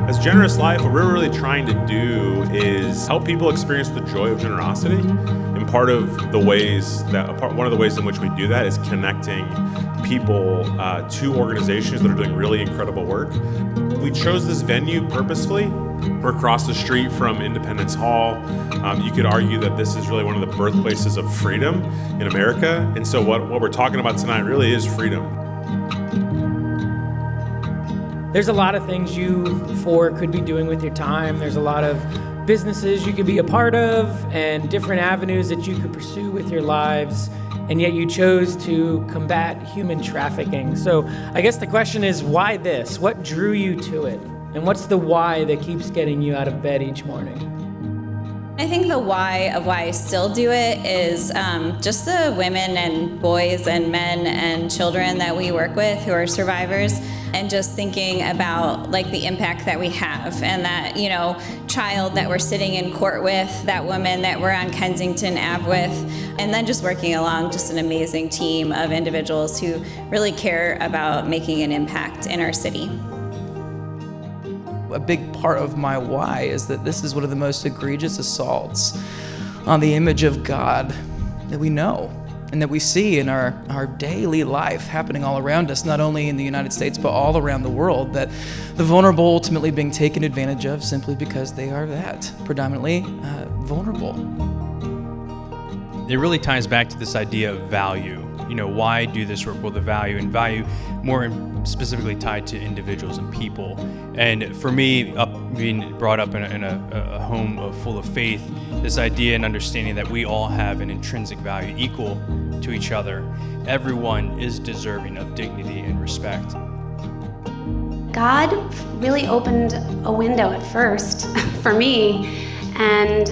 As Generous Life, what we're really trying to do is help people experience the joy of generosity. And one of the ways in which we do that is connecting people to organizations that are doing really incredible work. We chose this venue purposefully. We're across the street from Independence Hall. You could argue that this is really one of the birthplaces of freedom in America. And so what we're talking about tonight really is freedom. There's a lot of things you four could be doing with your time. There's a lot of businesses you could be a part of and different avenues that you could pursue with your lives, and yet you chose to combat human trafficking. So I guess the question is, why this? What drew you to it? And what's the why that keeps getting you out of bed each morning? I think the why of why I still do it is just the women and boys and men and children that we work with who are survivors, and just thinking about like the impact that we have, and that, you know, child that we're sitting in court with, that woman that we're on Kensington Ave with, and then just working along just an amazing team of individuals who really care about making an impact in our city. A big part of my why is that this is one of the most egregious assaults on the image of God that we know and that we see in our daily life happening all around us, not only in the United States, but all around the world, that the vulnerable ultimately being taken advantage of simply because they are that, predominantly vulnerable. It really ties back to this idea of value. You know, why do this work? Well, the value more specifically tied to individuals and people. And for me, being brought up in a home full of faith, this idea and understanding that we all have an intrinsic value equal to each other. Everyone is deserving of dignity and respect. God really opened a window at first for me, and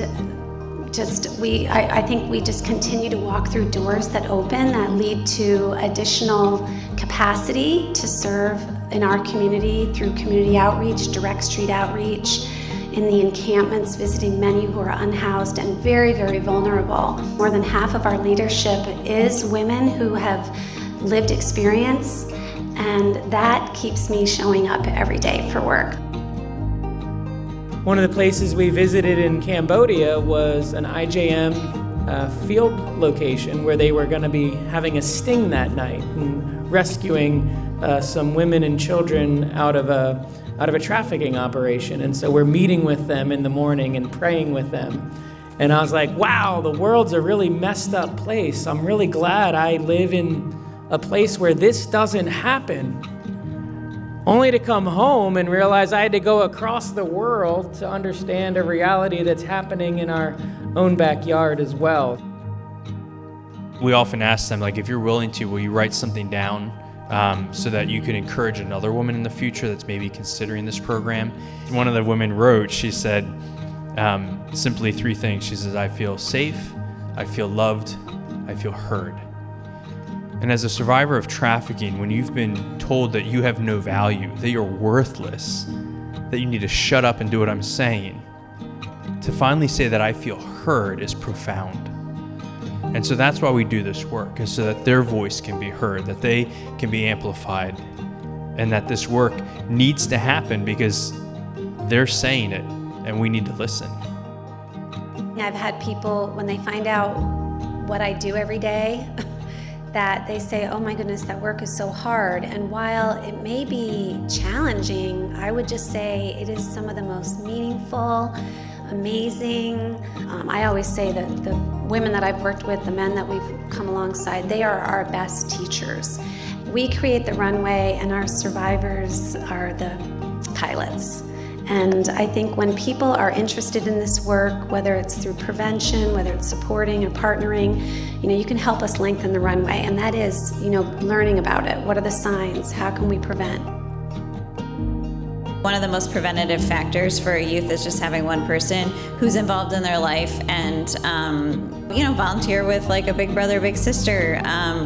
I think we just continue to walk through doors that open that lead to additional capacity to serve in our community through community outreach, direct street outreach, in the encampments, visiting many who are unhoused and very, very vulnerable. More than half of our leadership is women who have lived experience, and that keeps me showing up every day for work. One of the places we visited in Cambodia was an IJM field location where they were going to be having a sting that night and rescuing some women and children out of a trafficking operation. And so we're meeting with them in the morning and praying with them. And I was like, wow, the world's a really messed up place. I'm really glad I live in a place where this doesn't happen. Only to come home and realize I had to go across the world to understand a reality that's happening in our own backyard as well. We often ask them, like, if you're willing to, will you write something down so that you can encourage another woman in the future that's maybe considering this program? One of the women wrote, she said simply 3 things. She says, I feel safe, I feel loved, I feel heard. And as a survivor of trafficking, when you've been told that you have no value, that you're worthless, that you need to shut up and do what I'm saying, to finally say that I feel heard is profound. And so that's why we do this work, is so that their voice can be heard, that they can be amplified, and that this work needs to happen because they're saying it and we need to listen. I've had people, when they find out what I do every day, that they say, oh my goodness, that work is so hard. And while it may be challenging, I would just say it is some of the most meaningful, amazing. I always say that the women that I've worked with, the men that we've come alongside, they are our best teachers. We create the runway and our survivors are the pilots. And I think when people are interested in this work, whether it's through prevention, whether it's supporting or partnering, you can help us lengthen the runway. And that is, learning about it. What are the signs? How can we prevent? One of the most preventative factors for a youth is just having one person who's involved in their life and, volunteer with like a big brother, big sister,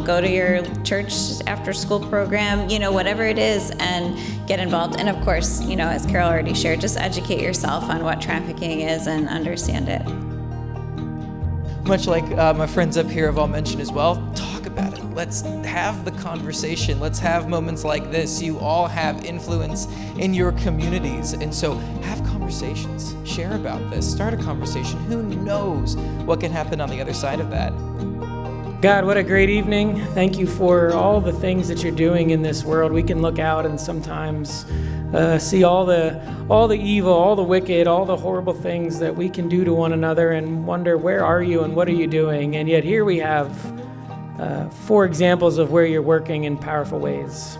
go to your church after school program, whatever it is, and get involved. And of course, as Carol already shared, just educate yourself on what trafficking is and understand it. much like my friends up here have all mentioned as well, talk about it. Let's have the conversation. Let's have moments like this. You all have influence in your communities, and so have conversations. Share about this. Start a conversation. Who knows what can happen on the other side of that? God, what a great evening. Thank you for all the things that you're doing in this world. We can look out and sometimes see all the evil, all the wicked, all the horrible things that we can do to one another and wonder, where are you and what are you doing? And yet here we have 4 examples of where you're working in powerful ways.